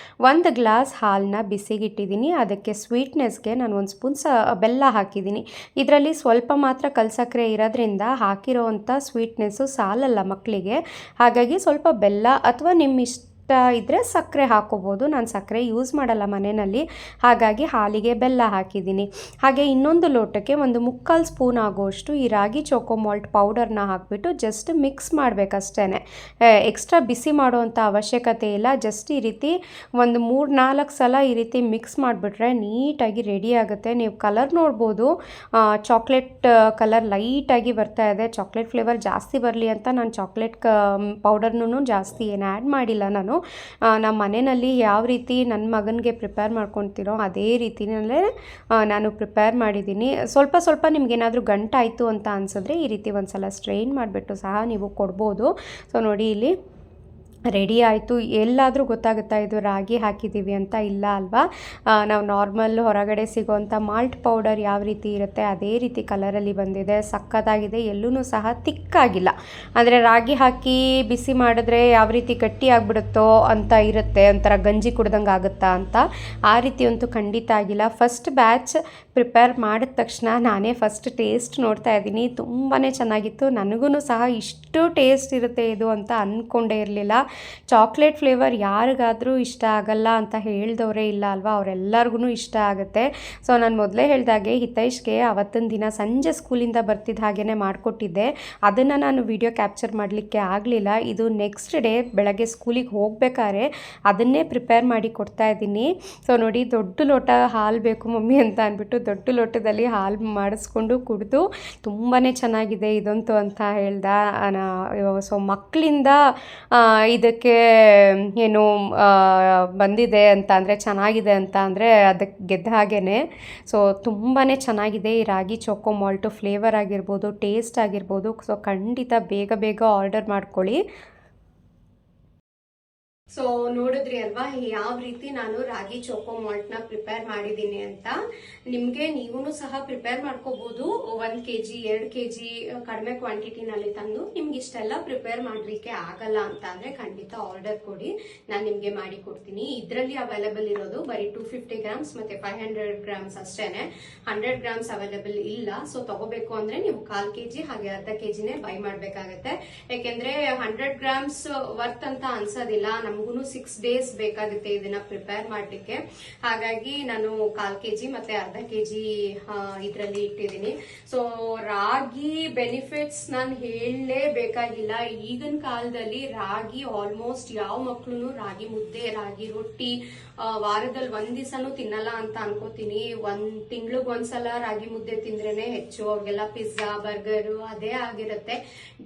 1 ಗ್ಲಾಸ್ ಹಾಲನ್ನ ಬಿಸಿಗಿಟ್ಟಿದ್ದೀನಿ. ಅದಕ್ಕೆ ಸ್ವೀಟ್ನೆಸ್ಗೆ ನಾನು 1 ಸ್ಪೂನ್ ಬೆಲ್ಲ ಹಾಕಿದ್ದೀನಿ. ಇದರಲ್ಲಿ ಸ್ವಲ್ಪ ಮಾತ್ರ ಕಲ್ಸಕ್ಕರೆ ಇರೋದ್ರಿಂದ ಹಾಕಿರೋವಂಥ ಸ್ವೀಟ್ನೆಸ್ಸು ಸಾಲಲ್ಲ ಮಕ್ಕಳಿಗೆ. ಹಾಗಾಗಿ ಸ್ವಲ್ಪ ಬೆಲ್ಲ ಅಥವಾ ನಿಮ್ಮ ಇಷ್ಟ ಇದ್ದರೆ ಸಕ್ಕರೆ ಹಾಕೋಬೋದು. ನಾನು ಸಕ್ಕರೆ ಯೂಸ್ ಮಾಡಲ್ಲ ಮನೆಯಲ್ಲಿ, ಹಾಗಾಗಿ ಹಾಲಿಗೆ ಬೆಲ್ಲ ಹಾಕಿದ್ದೀನಿ. ಹಾಗೆ ಇನ್ನೊಂದು ಲೋಟಕ್ಕೆ 1/4 ಸ್ಪೂನ್ ಆಗೋಷ್ಟು ಈ ರಾಗಿ ಚೋಕೋ ಮಾಲ್ಟ್ ಪೌಡರ್ನ ಹಾಕಿಬಿಟ್ಟು ಜಸ್ಟ್ ಮಿಕ್ಸ್ ಮಾಡಬೇಕಷ್ಟೇ. ಎಕ್ಸ್ಟ್ರಾ ಬಿಸಿ ಮಾಡುವಂಥ ಅವಶ್ಯಕತೆ ಇಲ್ಲ. ಜಸ್ಟ್ ಈ ರೀತಿ 3-4 ಸಲ ಈ ರೀತಿ ಮಿಕ್ಸ್ ಮಾಡಿಬಿಟ್ರೆ ನೀಟಾಗಿ ರೆಡಿ ಆಗುತ್ತೆ. ನೀವು ಕಲರ್ ನೋಡ್ಬೋದು, ಚಾಕ್ಲೇಟ್ ಕಲರ್ ಲೈಟಾಗಿ ಬರ್ತಾ ಇದೆ. ಚಾಕ್ಲೇಟ್ ಫ್ಲೇವರ್ ಜಾಸ್ತಿ ಬರಲಿ ಅಂತ ನಾನು ಚಾಕ್ಲೇಟ್ ಪೌಡರ್ನೂ ಜಾಸ್ತಿ ಏನು ಆ್ಯಡ್ ಮಾಡಿಲ್ಲ. ನಮ್ಮ ಮನೆಯಲ್ಲಿ ಯಾವ ರೀತಿ ನನ್ನ ಮಗನಿಗೆ ಪ್ರಿಪೇರ್ ಮಾಡ್ಕೊಳ್ತೀರೋ ಅದೇ ರೀತಿಯಲ್ಲೇ ನಾನು ಪ್ರಿಪೇರ್ ಮಾಡಿದ್ದೀನಿ. ಸ್ವಲ್ಪ ನಿಮಗೇನಾದರೂ ಗಂಟಾಯಿತು ಅಂತ ಅನಿಸಿದ್ರೆ ಈ ರೀತಿ ಒಂದು ಸಲ ಸ್ಟ್ರೈನ್ ಮಾಡಿಬಿಟ್ಟು ಸಹ ನೀವು ಕೊಡ್ಬೋದು. ಸೊ ನೋಡಿ ಇಲ್ಲಿ ರೆಡಿ ಆಯಿತು. ಎಲ್ಲಾದರೂ ಗೊತ್ತಾಗುತ್ತಾ ಇದು ರಾಗಿ ಹಾಕಿದ್ದೀವಿ ಅಂತ? ಇಲ್ಲ ಅಲ್ವಾ? ನಾವು ನಾರ್ಮಲ್ ಹೊರಗಡೆ ಸಿಗೋವಂಥ ಮಾಲ್ಟ್ ಪೌಡರ್ ಯಾವ ರೀತಿ ಇರುತ್ತೆ ಅದೇ ರೀತಿ ಕಲರಲ್ಲಿ ಬಂದಿದೆ. ಸಕ್ಕತ್ತಾಗಿದೆ. ಎಲ್ಲೂ ಸಹ ತಿಕ್ಕಾಗಿಲ್ಲ. ಅಂದರೆ ರಾಗಿ ಹಾಕಿ ಬಿಸಿ ಮಾಡಿದ್ರೆ ಯಾವ ರೀತಿ ಗಟ್ಟಿ ಆಗಿಬಿಡುತ್ತೋ ಅಂತ ಇರುತ್ತೆ, ಒಂಥರ ಗಂಜಿ ಕುಡ್ದಂಗೆ ಆಗುತ್ತಾ ಅಂತ. ಆ ರೀತಿ ಅಂತೂ ಖಂಡಿತ ಆಗಿಲ್ಲ. ಫಸ್ಟ್ ಬ್ಯಾಚ್ ಪ್ರಿಪೇರ್ ಮಾಡಿದ ತಕ್ಷಣ ನಾನೇ ಫಸ್ಟ್ ಟೇಸ್ಟ್ ನೋಡ್ತಾ ಇದ್ದೀನಿ. ತುಂಬಾ ಚೆನ್ನಾಗಿತ್ತು. ನನಗೂ ಸಹ ಇಷ್ಟು ಟೇಸ್ಟ್ ಇರುತ್ತೆ ಇದು ಅಂತ ಅಂದ್ಕೊಂಡೇ ಇರಲಿಲ್ಲ. ಚಾಕ್ಲೇಟ್ ಫ್ಲೇವರ್ ಯಾರಿಗಾದರೂ ಇಷ್ಟ ಆಗಲ್ಲ ಅಂತ ಹೇಳಿದವರೇ ಇಲ್ಲ ಅಲ್ವಾ? ಅವರೆಲ್ಲರಿಗೂ ಇಷ್ಟ ಆಗುತ್ತೆ. ಸೊ ನಾನು ಮೊದಲೇ ಹೇಳಿದಾಗೆ ಹಿತೈಷ್ಗೆ ಅವತ್ತಿನ ದಿನ ಸಂಜೆ ಸ್ಕೂಲಿಂದ ಬರ್ತಿದ್ದ ಹಾಗೇ ಮಾಡಿಕೊಟ್ಟಿದ್ದೆ. ಅದನ್ನು ನಾನು ವಿಡಿಯೋ ಕ್ಯಾಪ್ಚರ್ ಮಾಡಲಿಕ್ಕೆ ಆಗಲಿಲ್ಲ. ಇದು ನೆಕ್ಸ್ಟ್ ಡೇ ಬೆಳಗ್ಗೆ ಸ್ಕೂಲಿಗೆ ಹೋಗ್ಬೇಕಾದ್ರೆ ಅದನ್ನೇ ಪ್ರಿಪೇರ್ ಮಾಡಿ ಕೊಡ್ತಾ ಇದ್ದೀನಿ. ಸೊ ನೋಡಿ, ದೊಡ್ಡ ಲೋಟ ಹಾಲು ಬೇಕು ಮಮ್ಮಿ ಅಂತ ಅಂದ್ಬಿಟ್ಟು ದೊಡ್ಡ ಲೋಟದಲ್ಲಿ ಹಾಲು ಮಾಡಿಸ್ಕೊಂಡು ಕುಡಿದು ತುಂಬಾ ಚೆನ್ನಾಗಿದೆ ಇದಂತೂ ಅಂತ ಹೇಳ್ದ. ಸೊ ಮಕ್ಕಳಿಂದ ಇದಕ್ಕೆ ಏನು ಬಂದಿದೆ ಅಂತ ಅಂದರೆ, ಚೆನ್ನಾಗಿದೆ ಅಂತ ಅಂದರೆ ಅದಕ್ಕೆ ಗೆದ್ದ ಹಾಗೇ. ಸೊ ತುಂಬಾ ಚೆನ್ನಾಗಿದೆ ಈ ರಾಗಿ ಚೋಕೋ ಮಾಲ್ಟು. ಫ್ಲೇವರ್ ಆಗಿರ್ಬೋದು, ಟೇಸ್ಟ್ ಆಗಿರ್ಬೋದು. ಸೊ ಖಂಡಿತ ಬೇಗ ಆರ್ಡರ್ ಮಾಡ್ಕೊಳ್ಳಿ. ಸೊ ನೋಡಿದ್ರಿ ಅಲ್ವಾ ಯಾವ ರೀತಿ ನಾನು ರಾಗಿ ಚೋಕೋ ಮಾಲ್ಟ್ನ ಪ್ರಿಪೇರ್ ಮಾಡಿದ್ದೀನಿ ಅಂತ. ನಿಮಗೆ ನೀವೂ ಸಹ ಪ್ರಿಪೇರ್ ಮಾಡ್ಕೋಬಹುದು. 1 kg 2 kg ಕಡಿಮೆ ಕ್ವಾಂಟಿಟಿನಲ್ಲಿ ತಂದು ನಿಮ್ಗೆ ಇಷ್ಟೆಲ್ಲ ಪ್ರಿಪೇರ್ ಮಾಡ್ಲಿಕ್ಕೆ ಆಗಲ್ಲ ಅಂತ ಅಂದ್ರೆ ಖಂಡಿತ ಆರ್ಡರ್ ಕೊಡಿ, ನಾನು ನಿಮ್ಗೆ ಮಾಡಿ ಕೊಡ್ತೀನಿ. ಇದರಲ್ಲಿ ಅವೈಲೇಬಲ್ ಇರೋದು ಬರೀ 250 ಗ್ರಾಮ್ಸ್ ಮತ್ತೆ 500 ಗ್ರಾಮ್ಸ್ ಅಷ್ಟೇನೆ. 100 ಗ್ರಾಮ್ಸ್ ಅವೈಲೇಬಲ್ ಇಲ್ಲ. ಸೊ ತಗೋಬೇಕು ಅಂದ್ರೆ ನೀವು 1/4 kg ಹಾಗೆ ಅರ್ಧ kgನೇ ಬೈ ಮಾಡ್ಬೇಕಾಗತ್ತೆ. ಯಾಕೆಂದ್ರೆ 100 ಗ್ರಾಮ್ಸ್ ವರ್ತ್ ಅಂತ ಅನ್ಸೋದಿಲ್ಲ. ನಮ್ಗೂ 6 days ಬೇಕಾಗುತ್ತೆ ಇದನ್ನ ಪ್ರಿಪೇರ್ ಮಾಡ್ಲಿಕ್ಕೆ. ಹಾಗಾಗಿ ನಾನು 1/4 kg ಮತ್ತೆ ಅರ್ಧ kg ಇದರಲ್ಲಿ ಇಟ್ಟಿದ್ದೀನಿ. ಸೊ ರಾಗಿ ಬೆನಿಫಿಟ್ಸ್ ನಾನು ಹೇಳಲೇಬೇಕಾಗಿಲ್ಲ. ಈಗಿನ ಕಾಲದಲ್ಲಿ ರಾಗಿ ಆಲ್ಮೋಸ್ಟ್ ಯಾವ ಮಕ್ಕಳು ರಾಗಿ ಮುದ್ದೆ, ರಾಗಿ ರೊಟ್ಟಿ ವಾರದಲ್ಲಿ 1 ದಿವಸನೂ ತಿನ್ನಲ್ಲ ಅಂತ ಅನ್ಕೋತೀನಿ. 1 ತಿಂಗಳಿಗೊಂದ್ಸಲ ರಾಗಿ ಮುದ್ದೆ ತಿಂದ್ರೇನೆ ಹೆಚ್ಚು. ಅವ್ರಿಗೆಲ್ಲ ಪಿಜ್ಜಾ, ಬರ್ಗರ್ ಅದೇ ಆಗಿರುತ್ತೆ.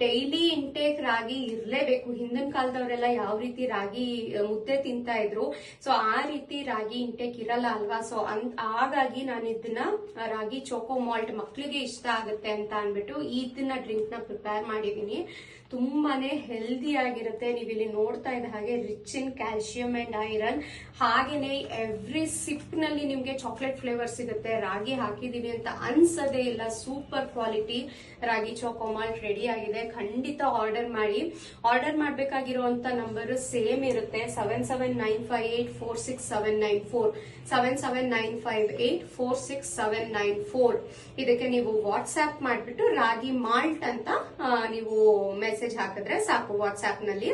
ಡೈಲಿ ಇಂಟೇಕ್ ರಾಗಿ ಇರ್ಲೇಬೇಕು. ಹಿಂದಿನ ಕಾಲದವರೆಲ್ಲ ಯಾವ ರೀತಿ ರಾಗಿ ಮುದ್ದೆ ತಿಂತಾ ಇದ್ರು, ಸೊ ಆ ರೀತಿ ರಾಗಿ ಇಂಟೇಕ್ ಇರಲ್ಲ ಅಲ್ವಾ? ಸೊ ಹಾಗಾಗಿ ನಾನು ಇದನ್ನ ರಾಗಿ ಚೋಕೋ ಮಾಲ್ಟ್ ಮಕ್ಕಳಿಗೆ ಇಷ್ಟ ಆಗುತ್ತೆ ಅಂತ ಅನ್ಬಿಟ್ಟು ಇದನ್ನ ಡ್ರಿಂಕ್ ನ ಪ್ರಿಪೇರ್ ಮಾಡಿದೀನಿ. ತುಂಬಾನೇ ಹೆಲ್ದಿ ಆಗಿರುತ್ತೆ. ನೀವು ಇಲ್ಲಿ ನೋಡ್ತಾ ಇದ್ದ ಹಾಗೆ rich in calcium and iron. ಹಾಗೇನೆ ಎವ್ರಿ ಸಿಪ್ ನಲ್ಲಿ ನಿಮ್ಗೆ ಚಾಕ್ಲೇಟ್ ಫ್ಲೇವರ್ ಸಿಗುತ್ತೆ. ರಾಗಿ ಹಾಕಿದೀವಿ ಅಂತ ಅನ್ಸದೇ ಇಲ್ಲ. ಸೂಪರ್ ಕ್ವಾಲಿಟಿ ರಾಗಿ ಚೋಕೋ ಮಾಲ್ಟ್ ರೆಡಿ ಆಗಿದೆ. ಖಂಡಿತ ಆರ್ಡರ್ ಮಾಡಿ. ಆರ್ಡರ್ ಮಾಡ್ಬೇಕಾಗಿರುವಂತ ನಂಬರ್ ಸೇಮ್ ಇರುತ್ತೆ, 7795846794 7795846794. ಇದಕ್ಕೆ ನೀವು ವಾಟ್ಸ್ಆಪ್ ಮಾಡ್ಬಿಟ್ಟು ರಾಗಿ ಮಾಲ್ಟ್ ಅಂತ ನೀವು ಮೆಸೇಜ್ ಹಾಕಿದ್ರೆ ಸಾಕು. ವಾಟ್ಸ್ಆಪ್ ನಲ್ಲಿ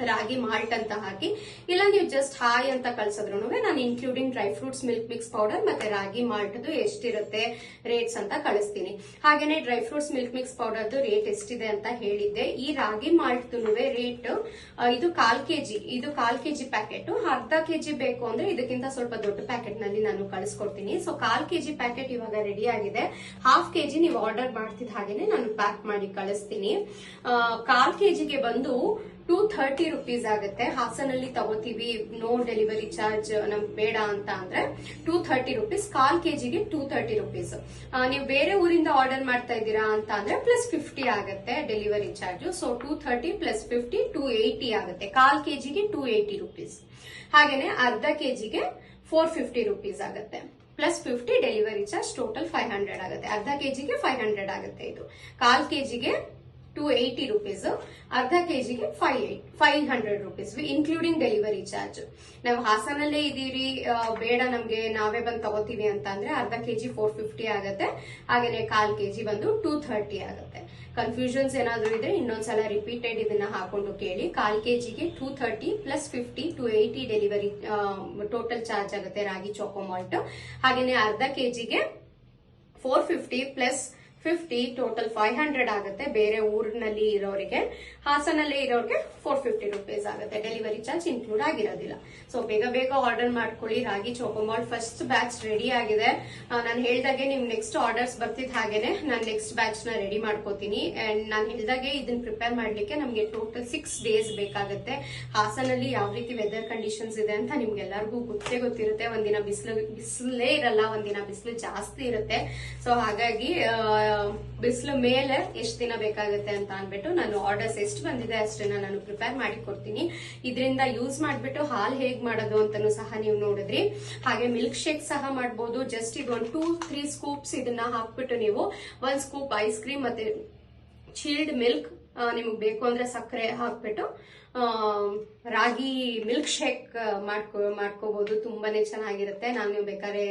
ರಾಗಿ ಮಾಲ್ಟ್ ಅಂತ ಹಾಕಿ, ಇಲ್ಲ ನೀವು ಜಸ್ಟ್ ಹಾಯ್ ಅಂತ ಕಳ್ಸಿದ್ರು ನಾನು including dry fruits, milk mix powder ಮತ್ತೆ ರಾಗಿ ಮಾಲ್ಟ್ದು ಎಷ್ಟಿರುತ್ತೆ ರೇಟ್ಸ್ ಅಂತ ಕಳಿಸ್ತೀನಿ. ಹಾಗೇನೆ ಡ್ರೈ ಫ್ರೂಟ್ಸ್, ಮಿಲ್ಕ್ ಮಿಕ್ಸ್ ಪೌಡರ್ದು ರೇಟ್ ಎಷ್ಟಿದೆ ಅಂತ ಹೇಳಿದ್ದೆ. ಈ ರಾಗಿ ಮಾಲ್ಟ್ದು ರೇಟ್ ಇದು 1/4 kg, ಇದು 1/4 kg ಪ್ಯಾಕೆಟ್. ಅರ್ಧ kg ಬೇಕು ಅಂದ್ರೆ ಇದಕ್ಕಿಂತ ಸ್ವಲ್ಪ ದೊಡ್ಡ ಪ್ಯಾಕೆಟ್ ನಲ್ಲಿ ನಾನು ಕಳಿಸ್ಕೊಡ್ತೀನಿ. ಸೊ 1/4 kg ಪ್ಯಾಕೆಟ್ ಇವಾಗ ರೆಡಿ ಆಗಿದೆ. 1/2 kg ನೀವು ಆರ್ಡರ್ ಮಾಡ್ತಿದ್ದ ಹಾಗೇನೆ ನಾನು ಪ್ಯಾಕ್ ಮಾಡಿ ಕಳಿಸ್ತೀನಿ. 1/4 kgಗೆ ಬಂದು 230 rupees ಆಗುತ್ತೆ. ಹಾಸನಲ್ಲಿ ತಗೋತೀವಿ, ನೋ ಡೆಲಿವರಿ ಚಾರ್ಜ್ ನಮ್ಗೆ ಬೇಡ ಅಂತ ಅಂದ್ರೆ 230 rupees. 1/4 kgಗೆ 230 rupees. ನೀವು ಬೇರೆ ಊರಿಂದ ಆರ್ಡರ್ ಮಾಡ್ತಾ ಇದ್ದೀರಾ ಅಂತ ಅಂದ್ರೆ +50 ಆಗುತ್ತೆ ಡೆಲಿವರಿ ಚಾರ್ಜ್. ಸೊ 230 +50 280 ಆಗುತ್ತೆ. 1/4 kgಗೆ 280 rupees. ಹಾಗೇನೆ ಅರ್ಧ kgಗೆ 450 rupees ಆಗುತ್ತೆ. ಪ್ಲಸ್ 50 ಡೆಲಿವರಿ ಚಾರ್ಜ್, ಟೋಟಲ್ 500 ಆಗುತ್ತೆ. ಅರ್ಧ ಕೆಜಿಗೆ 500 ಆಗುತ್ತೆ. ಇದು 1/4 ಕೆಜಿಗೆ 280 rupees, ಅರ್ಧ ಕೆಜಿಗೆ 500 rupees ಇನ್ಕ್ಲೂಡಿಂಗ್ ಡೆಲಿವರಿ ಚಾರ್ಜ್. ನಾವು ಹಾಸನಲ್ಲೇ ಇದೀವಿ, ಬೇಡ ನಮ್ಗೆ ನಾವೇ ಬಂದು ತಗೋತೀವಿ ಅಂತ ಅಂದ್ರೆ ಅರ್ಧ ಕೆಜಿ 450 ಆಗುತ್ತೆ. ಹಾಗೇನೆ 1/4 ಕೆಜಿ ಬಂದು 230 ಆಗುತ್ತೆ. ಕನ್ಫ್ಯೂಷನ್ಸ್ ಏನಾದ್ರು ಇದ್ರೆ ಇನ್ನೊಂದ್ಸಲ ರಿಪೀಟೆಡ್ ಇದನ್ನ ಹಾಕೊಂಡು ಕೇಳಿ. 1/4 ಕೆಜಿಗೆ 230 ಪ್ಲಸ್ 50 280 ಡೆಲಿವರಿ ಟೋಟಲ್ ಚಾರ್ಜ್ ಆಗುತ್ತೆ ರಾಗಿ ಚೋಕೋ ಮಾಲ್ಟ್. ಹಾಗೇನೆ ಅರ್ಧ ಕೆಜಿಗೆ 450 ಪ್ಲಸ್ 50 ಟೋಟಲ್ 500 ಆಗುತ್ತೆ. ಬೇರೆ ಊರಿನಲ್ಲಿ ಇರೋರಿಗೆ, ಹಾಸನಲ್ಲೇ ಇರೋರಿಗೆ 450 rupees ಆಗುತ್ತೆ. ಡೆಲಿವರಿ ಚಾರ್ಜ್ ಇನ್ಕ್ಲೂಡ್ ಆಗಿರೋದಿಲ್ಲ. ಸೊ ಬೇಗ ಬೇಗ ಆರ್ಡರ್ ಮಾಡ್ಕೊಳ್ಳಿ. ರಾಗಿ choco malt first batch ready ಆಗಿದೆ. ನಾನು ಹೇಳ್ದಾಗೆ ನಿಮ್ ನೆಕ್ಸ್ಟ್ ಆರ್ಡರ್ಸ್ ಬರ್ತಿದ್ ಹಾಗೇನೆ ನಾನು ನೆಕ್ಸ್ಟ್ ಬ್ಯಾಚ್ ನ ರೆಡಿ ಮಾಡ್ಕೋತೀನಿ. ಅಂಡ್ ನಾನು ಹೇಳ್ದಾಗೆ ಇದನ್ನ ಪ್ರಿಪೇರ್ ಮಾಡ್ಲಿಕ್ಕೆ ನಮ್ಗೆ ಟೋಟಲ್ 6 days ಬೇಕಾಗುತ್ತೆ. ಹಾಸನಲ್ಲಿ ಯಾವ ರೀತಿ ವೆದರ್ ಕಂಡೀಷನ್ಸ್ ಇದೆ ಅಂತ ನಿಮ್ಗೆಲ್ಲರಿಗೂ ಗೊತ್ತಿರುತ್ತೆ. ಒಂದಿನ ಬಿಸಿಲೇ ಇರಲ್ಲ, ಒಂದಿನ ಬಿಸಿಲು ಜಾಸ್ತಿ ಇರುತ್ತೆ. ಸೊ ಹಾಗಾಗಿ ಬಿಸಿಲು ಮೇಲೆ ಎಷ್ಟು ದಿನ ಬೇಕಾಗುತ್ತೆ ಅಂತ ಅನ್ಬಿಟ್ಟು ನಾನು ಆರ್ಡರ್ಸ್ ಎಷ್ಟು ಬಂದಿದೆ ಅಷ್ಟನ್ನ ನಾನು ಪ್ರಿಪೇರ್ ಮಾಡಿ ಕೊಡ್ತೀನಿ. ಇದರಿಂದ ಯೂಸ್ ಮಾಡ್ಬಿಟ್ಟು ಹಾಲ್ ಹೇಗ್ ಮಾಡೋದು ಅಂತಾನು ಸಹ ನೀವು ನೋಡಿದ್ರಿ. ಹಾಗೆ ಮಿಲ್ಕ್ ಶೇಕ್ ಸಹ ಮಾಡಬಹುದು. ಜಸ್ಟ್ ಇದು 2-3 ಸ್ಕೂಪ್ಸ್ ಇದನ್ನ ಹಾಕ್ಬಿಟ್ಟು ನೀವು 1 ಸ್ಕೂಪ್ ಐಸ್ ಕ್ರೀಮ್ ಮತ್ತೆ ಚಿಲ್ಡ್ ಮಿಲ್ಕ್, ನಿಮಗೆ ಬೇಕು ಅಂದ್ರೆ ಸಕ್ಕರೆ ಹಾಕ್ಬಿಟ್ಟು ರಾಗಿ ಮಿಲ್ಕ್ ಶೇಕ್ ಮಾಡ್ಕೋಬಹುದು. ತುಂಬಾನೇ ಚೆನ್ನಾಗಿರುತ್ತೆ. ನಾನು ಬೇಕಾದ್ರೆ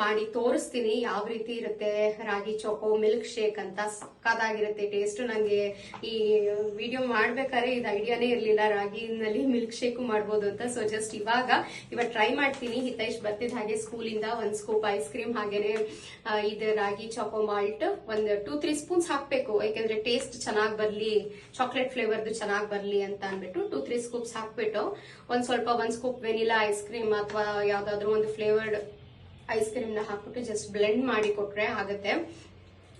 ಮಾಡಿ ತೋರಿಸ್ತೀನಿ ಯಾವ ರೀತಿ ಇರುತ್ತೆ ರಾಗಿ ಚೋಕೋ ಮಿಲ್ಕ್ ಶೇಕ್ ಅಂತ. ಸಕ್ಕದಾಗಿರುತ್ತೆ ಟೇಸ್ಟ್. ನಂಗೆ ಈ ವಿಡಿಯೋ ಮಾಡ್ಬೇಕಾದ್ರೆ ಇದು ಐಡಿಯಾನೇ ಇರ್ಲಿಲ್ಲ ರಾಗಿನಲ್ಲಿ ಮಿಲ್ಕ್ ಶೇಕ್ ಮಾಡ್ಬೋದು ಅಂತ. ಸೊ ಜಸ್ಟ್ ಇವಾಗ ಟ್ರೈ ಮಾಡ್ತೀನಿ. ಹಿತೈಷ್ ಬರ್ತಿದ್ ಹಾಗೆ ಸ್ಕೂಲಿಂದ 1 ಸ್ಕೂಪ್ ಐಸ್ ಕ್ರೀಮ್, ಹಾಗೇನೆ ಇದು ರಾಗಿ ಚೋಕೋ ಮಾಲ್ಟ್ ಒಂದು 2-3 ಸ್ಪೂನ್ಸ್ ಹಾಕ್ಬೇಕು. ಯಾಕಂದ್ರೆ ಟೇಸ್ಟ್ ಚೆನ್ನಾಗಿ ಬರ್ಲಿ, ಚಾಕ್ಲೇಟ್ ಫ್ಲೇವರ್ದು ಚೆನ್ನಾಗಿ ಬರ್ಲಿ ಅಂತ ಅನ್ಬಿಟ್ಟು 2-3 ಸ್ಕೂಪ್ಸ್ ಹಾಕ್ಬಿಟ್ಟು ಒಂದ್ ಸ್ಕೂಪ್ ವೆನಿಲಾ ಐಸ್ ಕ್ರೀಮ್ ಅಥವಾ ಯಾವ್ದಾದ್ರು ಒಂದು ಫ್ಲೇವರ್ಡ್ ಐಸ್ ಕ್ರೀಮ್ ನ ಹಾಕ್ಬಿಟ್ಟು ಜಸ್ಟ್ ಬ್ಲೆಂಡ್ ಮಾಡಿ ಕೊಟ್ರೆ ಆಗುತ್ತೆ.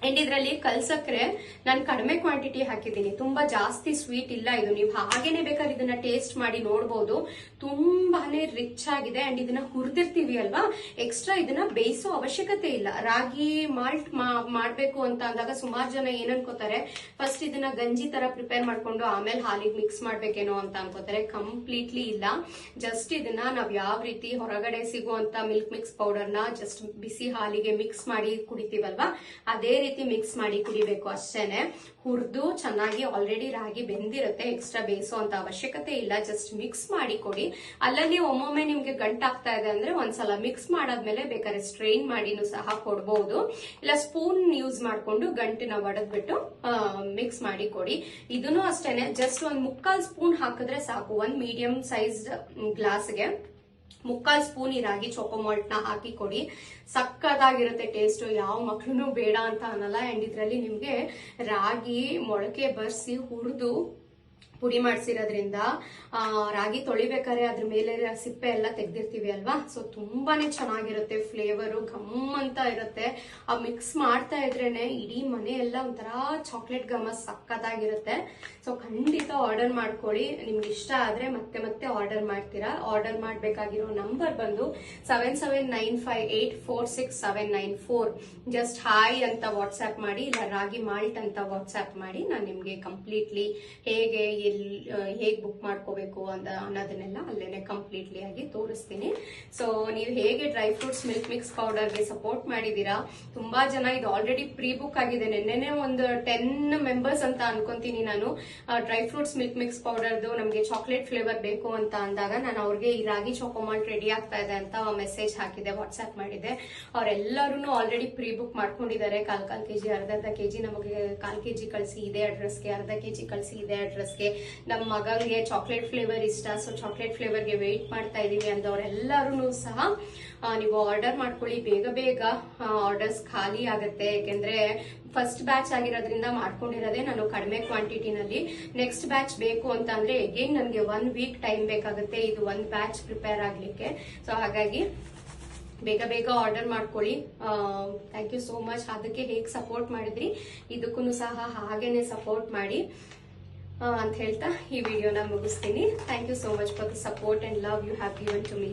ಅಂಡ್ ಇದರಲ್ಲಿ ಕಲ್ಸಕ್ರೆ ನಾನು ಕಡಿಮೆ ಕ್ವಾಂಟಿಟಿ ಹಾಕಿದ್ದೀನಿ, ತುಂಬಾ ಜಾಸ್ತಿ ಸ್ವೀಟ್ ಇಲ್ಲ ಇದು. ನೀವು ಹಾಗೇನೆ ಬೇಕಾದ್ರೆ ಇದನ್ನ ಟೇಸ್ಟ್ ಮಾಡಿ ನೋಡಬಹುದು. ತುಂಬಾನೇ ರಿಚ್ ಆಗಿದೆ. ಅಂಡ್ ಇದನ್ನ ಹುರಿದಿರ್ತೀವಿ ಅಲ್ವಾ, ಎಕ್ಸ್ಟ್ರಾ ಇದನ್ನ ಬೇಯಿಸೋ ಅವಶ್ಯಕತೆ ಇಲ್ಲ. ರಾಗಿ ಮಾಲ್ಟ್ ಮಾಡ್ಬೇಕು ಅಂತ ಅಂದಾಗ ಸುಮಾರು ಜನ ಏನ್ ಅನ್ಕೋತಾರೆ, ಫಸ್ಟ್ ಇದನ್ನ ಗಂಜಿ ತರ ಪ್ರಿಪೇರ್ ಮಾಡ್ಕೊಂಡು ಆಮೇಲೆ ಹಾಲಿಗೆ ಮಿಕ್ಸ್ ಮಾಡ್ಬೇಕೇನೋ ಅಂತ ಅನ್ಕೋತಾರೆ. ಕಂಪ್ಲೀಟ್ಲಿ ಇಲ್ಲ. ಜಸ್ಟ್ ಇದನ್ನ ನಾವ್ ಯಾವ ರೀತಿ ಹೊರಗಡೆ ಸಿಗುವಂತ ಮಿಲ್ಕ್ ಮಿಕ್ಸ್ ಪೌಡರ್ ನ ಜಸ್ಟ್ ಬಿಸಿ ಹಾಲಿಗೆ ಮಿಕ್ಸ್ ಮಾಡಿ ಕುಡಿತೀವಲ್ವಾ, ಅದೇ ರೀತಿ ಮಿಕ್ಸ್ ಮಾಡಿ ಕುಡಿಬೇಕು ಅಷ್ಟೇನೆ. ಹುರಿದು ಚೆನ್ನಾಗಿ ಆಲ್ರೆಡಿ ರಾಗಿ ಬೆಂದಿರುತ್ತೆ, ಎಕ್ಸ್ಟ್ರಾ ಬೇಯಿಸೋ ಅಂತ ಅವಶ್ಯಕತೆ ಇಲ್ಲ. ಜಸ್ಟ್ ಮಿಕ್ಸ್ ಮಾಡಿ ಕೊಡಿ. ಅಲ್ಲಲ್ಲಿ ಒಮ್ಮೊಮ್ಮೆ ನಿಮ್ಗೆ ಗಂಟಾಗ್ತಾ ಇದೆ ಅಂದ್ರೆ ಒಂದ್ಸಲ ಮಿಕ್ಸ್ ಮಾಡಾದ್ಮೇಲೆ ಬೇಕಾದ್ರೆ ಸ್ಟ್ರೈನ್ ಮಾಡಿನೂ ಸಹ ಕೊಡಬಹುದು. ಇಲ್ಲ ಸ್ಪೂನ್ ಯೂಸ್ ಮಾಡ್ಕೊಂಡು ಗಂಟಿನ ಒಡೆದ್ಬಿಟ್ಟು ಮಿಕ್ಸ್ ಮಾಡಿ ಕೊಡಿ. ಇದನ್ನು ಅಷ್ಟೇನೆ ಜಸ್ಟ್ 1/4 ಸ್ಪೂನ್ ಹಾಕಿದ್ರೆ ಸಾಕು. 1 ಮೀಡಿಯಂ ಸೈಜ್ ಗ್ಲಾಸ್ಗೆ 1/4 ಸ್ಪೂನ್ ಈ ರಾಗಿ ಚೋಕೋ ಮಾಲ್ಟ್ ನ ಹಾಕಿ ಕೊಡಿ. ಸಕ್ಕದಾಗಿರುತ್ತೆ ಟೇಸ್ಟ್. ಯಾವ ಮಕ್ಳು ಬೇಡ ಅಂತ ಅನ್ನಲ್ಲ. ಅಂಡ್ ಇದ್ರಲ್ಲಿ ನಿಮ್ಗೆ ರಾಗಿ ಮೊಳಕೆ ಬರ್ಸಿ ಹುರಿದು ಪುಡಿ ಮಾಡಿಸಿರೋದ್ರಿಂದ ರಾಗಿ ತೊಳಿಬೇಕಾದ್ರೆ ಅದ್ರ ಮೇಲೆ ಸಿಪ್ಪೆ ಎಲ್ಲ ತೆಗ್ದಿರ್ತೀವಿ ಅಲ್ವಾ, ಸೊ ತುಂಬಾನೇ ಚೆನ್ನಾಗಿರುತ್ತೆ. ಫ್ಲೇವರು ಘಮ್ ಅಂತ ಇರುತ್ತೆ. ಆ ಮಿಕ್ಸ್ ಮಾಡ್ತಾ ಇದ್ರೇನೆ ಇಡೀ ಮನೆ ಎಲ್ಲ ಒಂಥರ ಚಾಕ್ಲೇಟ್ ಘಮ ಸಕ್ಕತ್ತಾಗಿರುತ್ತೆ. ಸೊ ಖಂಡಿತ ಆರ್ಡರ್ ಮಾಡ್ಕೊಳ್ಳಿ. ನಿಮ್ಗೆ ಇಷ್ಟ ಆದ್ರೆ ಮತ್ತೆ ಮತ್ತೆ ಆರ್ಡರ್ ಮಾಡ್ತೀರಾ. ಆರ್ಡರ್ ಮಾಡ್ಬೇಕಾಗಿರೋ ನಂಬರ್ ಬಂದು 7795846794. ಜಸ್ಟ್ ಹಾಯ್ ಅಂತ ವಾಟ್ಸ್ಆಪ್ ಮಾಡಿ, ಇಲ್ಲ ರಾಗಿ ಮಾಲ್ಟ್ ಅಂತ ವಾಟ್ಸ್ಆಪ್ ಮಾಡಿ. ನಾನು ನಿಮ್ಗೆ ಕಂಪ್ಲೀಟ್ಲಿ ಹೇಗೆ ಬುಕ್ ಮಾಡ್ಕೋಬೇಕು ಅನ್ನೋದನ್ನೆಲ್ಲ ಅಲ್ಲೇನೆ ಕಂಪ್ಲೀಟ್ಲಿ ಆಗಿ ತೋರಿಸ್ತೀನಿ. ಸೊ ನೀವು ಹೇಗೆ ಡ್ರೈ ಫ್ರೂಟ್ಸ್ ಮಿಲ್ಕ್ ಮಿಕ್ಸ್ ಪೌಡರ್ಗೆ ಸಪೋರ್ಟ್ ಮಾಡಿದೀರಾ. ತುಂಬಾ ಜನ ಇದು ಆಲ್ರೆಡಿ ಪ್ರೀ ಬುಕ್ ಆಗಿದೆ. ನೆನ್ನೆನೆ ಒಂದು 10 ಮೆಂಬರ್ಸ್ ಅಂತ ಅನ್ಕೊಂತೀನಿ ನಾನು. ಡ್ರೈ ಫ್ರೂಟ್ಸ್ ಮಿಲ್ಕ್ ಮಿಕ್ಸ್ ಪೌಡರ್ದು ನಮ್ಗೆ ಚಾಕ್ಲೇಟ್ ಫ್ಲೇವರ್ ಬೇಕು ಅಂತ ಅಂದಾಗ ನಾನು ಅವ್ರಿಗೆ ಈ ರಾಗಿ ಚೋಕೋ ಮಾಲ್ಟ್ ರೆಡಿ ಆಗ್ತಾ ಇದೆ ಅಂತ ಮೆಸೇಜ್ ಹಾಕಿದೆ, ವಾಟ್ಸ್ಆಪ್ ಮಾಡಿದೆ. ಅವರೆಲ್ಲರೂ ಆಲ್ರೆಡಿ ಪ್ರೀ ಬುಕ್ ಮಾಡ್ಕೊಂಡಿದ್ದಾರೆ. 1/4 ಕೆಜಿ ಅರ್ಧ ಕೆಜಿ ನಮಗೆ 1/4 ಕೆಜಿ ಕಳಿಸಿ ಇದೇ ಅಡ್ರೆಸ್ಗೆ, ಅರ್ಧ ಕೆಜಿ ಕಳಿಸಿ ಇದೇ ಅಡ್ರೆಸ್ಗೆ. ನಮ್ಮ ಮಗನಿಗೆ ಚಾಕ್ಲೇಟ್ ಫ್ಲೇವರ್ ಇಷ್ಟ, ಸೊ ಚಾಕ್ಲೇಟ್ ಫ್ಲೇವರ್ಗೆ ವೆಯ್ಟ್ ಮಾಡ್ತಾ ಇದೀವಿ ಅಂದವರೆಲ್ಲರೂ ಸಹ ನೀವು ಆರ್ಡರ್ ಮಾಡ್ಕೊಳ್ಳಿ. ಬೇಗ ಬೇಗ ಆರ್ಡರ್ಸ್ ಖಾಲಿ ಆಗುತ್ತೆ. ಯಾಕೆಂದ್ರೆ ಫಸ್ಟ್ ಬ್ಯಾಚ್ ಆಗಿರೋದ್ರಿಂದ ಮಾಡ್ಕೊಂಡಿರೋದೇ ನಾನು ಕಡಿಮೆ ಕ್ವಾಂಟಿಟಿನಲ್ಲಿ. ನೆಕ್ಸ್ಟ್ ಬ್ಯಾಚ್ ಬೇಕು ಅಂತ ಅಂದ್ರೆ ಅಗೇನ್ ನನಗೆ 1 ವೀಕ್ ಟೈಮ್ ಬೇಕಾಗುತ್ತೆ ಇದು 1 ಬ್ಯಾಚ್ ಪ್ರಿಪೇರ್ ಆಗ್ಲಿಕ್ಕೆ. ಸೊ ಹಾಗಾಗಿ ಬೇಗ ಬೇಗ ಆರ್ಡರ್ ಮಾಡ್ಕೊಳ್ಳಿ. Thank you so much. ಅದಕ್ಕೆ ಹೇಗೆ ಸಪೋರ್ಟ್ ಮಾಡಿದ್ರಿ ಇದಕ್ಕೂ ಸಹ ಹಾಗೇನೆ ಸಪೋರ್ಟ್ ಮಾಡಿ ಅಂತ ಹೇಳ್ತಾ ಈ ವಿಡಿಯೋನ ಮುಗಿಸ್ತೀನಿ. Thank you so much for the support and love you have given to me.